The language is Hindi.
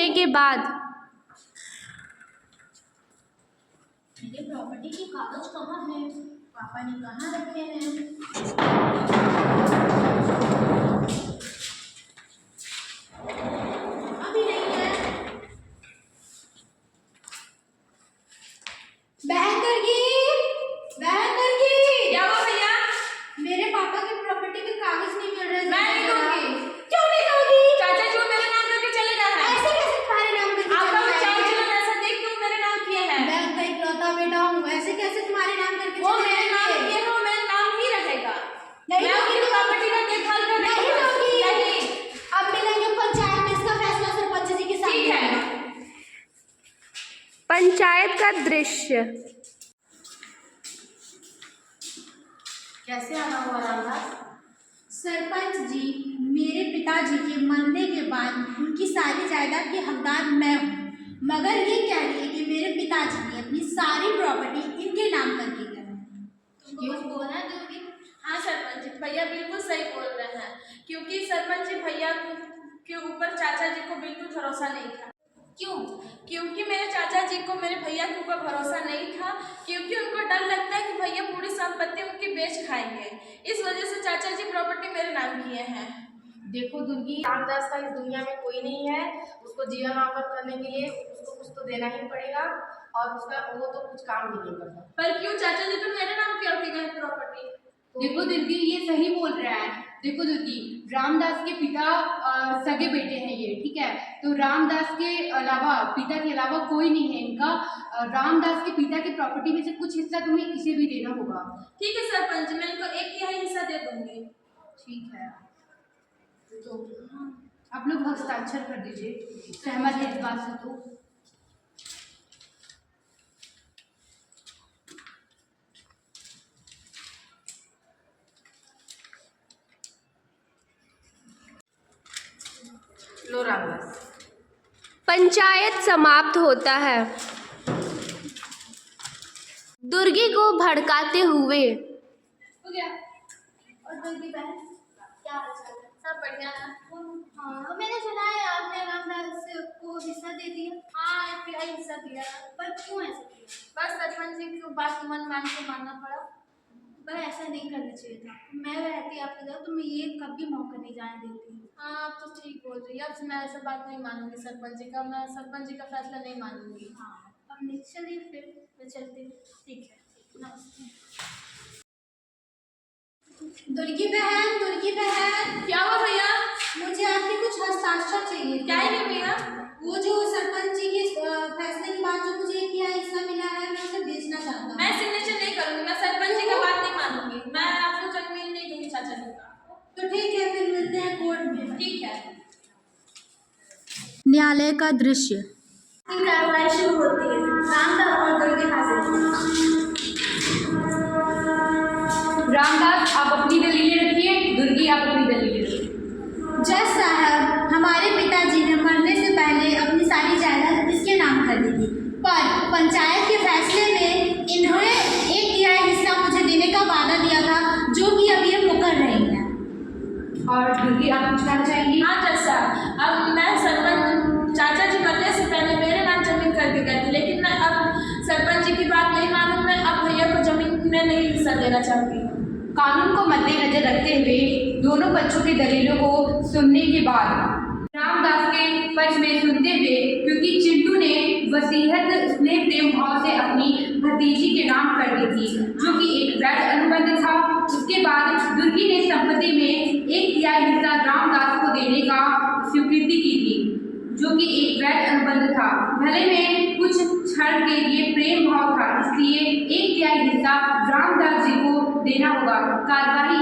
के बाद मेरे प्रॉपर्टी के कागज कहाँ हैं? पापा ने कहाँ रखे हैं? अभी नहीं है। बहन करगी, क्या हुआ भैया? मेरे पापा के प्रॉपर्टी के कागज नहीं मिल रहे। मैं नहीं दूंगी। क्यों नहीं दोगी? चाचा जी वो मेरे नाम करके चले गए हैं। ऐसे कैसे तुम्हारे नाम करके आपका चले चाल जाएंगे? चलन ऐसा देख के वो मेरे नाम किए हैं। मैं उनका इकलौता बेटा हूँ, ऐसे कैसे तुम्हारे नाम करके वो चले मेरे नाम जाएंगे? किए हैं, वो मेरा नाम ही रहेगा। नहीं मैं दोगी, उनकी प्रॉपर्टी का देखभाल कर रही नहीं हूँ। दोगी। नहीं। अब मिलेंगे पंचायत में, इसका फैसला सरपंच जी के सामने ठीक है। होगा। पंचायत का दृश्य। कैसे आना हुआ रामदास? सरपंच जी, मेरे पिताजी के मरने के बाद उनकी सारी जायदाद के हकदार मैं हूँ, मगर ये कह रही है कि मेरे पिताजी ने अपनी सारी प्रॉपर्टी इनके नाम करके गए। तुमको कुछ बोलना है दूंगी? हाँ सरपंच जी, भैया बिल्कुल सही बोल रहे हैं, क्योंकि सरपंच जी भैया के ऊपर चाचा जी को बिल्कुल भरोसा नहीं था। क्यों? क्योंकि मेरे चाचा जी को मेरे भैया के ऊपर भरोसा नहीं था, क्योंकि उनको डर लगता है कि भैया पूरी संपत्ति उनकी बेच खाएंगे। इस वजह से चाचा जी प्रॉपर्टी मेरे नाम किए हैं। देखो दुर्गी, रामदास का इस दुनिया में कोई नहीं है। उसको जीवन यापन करने के लिए उसको कुछ तो देना ही पड़ेगा, और उसका वो तो कुछ काम भी नहीं करता। पर क्यों चाचा जी तो मेरे नाम करके गए प्रॉपर्टी? देखो दुर्गी, ये सही बोल रहा है। देखो दुर्गी, रामदास के पिता सगे बेटे हैं ये, ठीक है। तो रामदास के अलावा, पिता के अलावा कोई नहीं है इनका। रामदास के पिता की प्रॉपर्टी में से कुछ हिस्सा तुम्हें इसे भी देना होगा। ठीक है सरपंच, मैं इनको 1/3 हिस्सा दे दूंगी। ठीक है, तो आप लोग हस्ताक्षर कर दीजिए, सहमत है इस बात से। तो लो रामदास। पंचायत समाप्त होता है। दुर्गी को भड़काते हुए। हो गया। और दुर्गी बहन, क्या हाल चाल है? सब बढ़िया है। हाँ, मैंने सुना है आपने रामदास को हिस्सा दे दिया। हाँ, 1/3 हिस्सा दिया। पर क्यों ऐसा किया? बस सरपंच जी की बात मन मान के मानना पड़ा। पर ऐसा नहीं करना चाहिए था। मैं रहती आपके घर तो मैं ये कभी मौका नहीं जाने देती। हाँ आप तो ठीक बोल रही है। अब मैं ऐसा बात नहीं मानूंगी सरपंच जी का, मैं सरपंच जी का फैसला नहीं मानूंगी। हाँ, अब नहीं चलिए फिर मैं चलती हूँ। ठीक है। नमस्ते। दुर्गी बहन, क्या हुआ भैया? मुझे आपके कुछ हस्ताक्षर चाहिए। क्या है ये भैया? वो जो सरपंच जी के फैसले के बाद जो मुझे एक तिहाई हिस्सा मिला है, मैं उसे बेचना चाहता हूँ। मैं सिग्नेचर नहीं करूंगी, मैं सरपंच जी का बात नहीं मानूंगी, मैं आपको जमीन नहीं दूंगी चाचा जी का। तो ठीक है, फिर मिलते हैं कोर्ट में। ठीक है। न्यायालय का दृश्य। कार्रवाई शुरू होती है। रामदास और दुर्गे हाजिर। रामदास आप अपनी दलीलें रखिए, दुर्गी आप अपनी दलीलें रखिए। जज साहब, हमारे पिताजी ने मरने से पहले अपनी सारी जायदाद इसके नाम कर दी थी, पर पंचायत के फैसले में इन्होंने एक तिहाई हिस्सा मुझे देने का वादा दिया था, जो कि अभी ये मुकर रही है। और दुर्गी आप कुछ कहना चाहेंगी? हाँ जज साहब, अब मैं सरपंच चाचा जी मरने से पहले मेरे नाम जमीन करके गए थे, लेकिन मैं अब सरपंच जी की बात नहीं मानूँ, मैं अब भैया को जमीन में नहीं हिस्सा देना चाहती हूँ। कानून को मद्देनजर रखते हुए दोनों पक्षों की दलीलों को सुनने के बाद रामदास के पक्ष में सुनते हुए, क्योंकि चिंटू ने वसीयत स्नेह प्रेम भाव से अपनी भतीजी के नाम कर दी थी, जो कि एक वैध अनुबंध था। उसके बाद दुर्गी ने संपत्ति में एक तिहाई हिस्सा रामदास को देने का स्वीकृति की थी, जो कि एक वैध अनुबंध था। भले में कुछ क्षण के लिए प्रेम भाव था, इसलिए एक तिहाई हिस्सा रामदास जी को देना होगा। कार्यवाही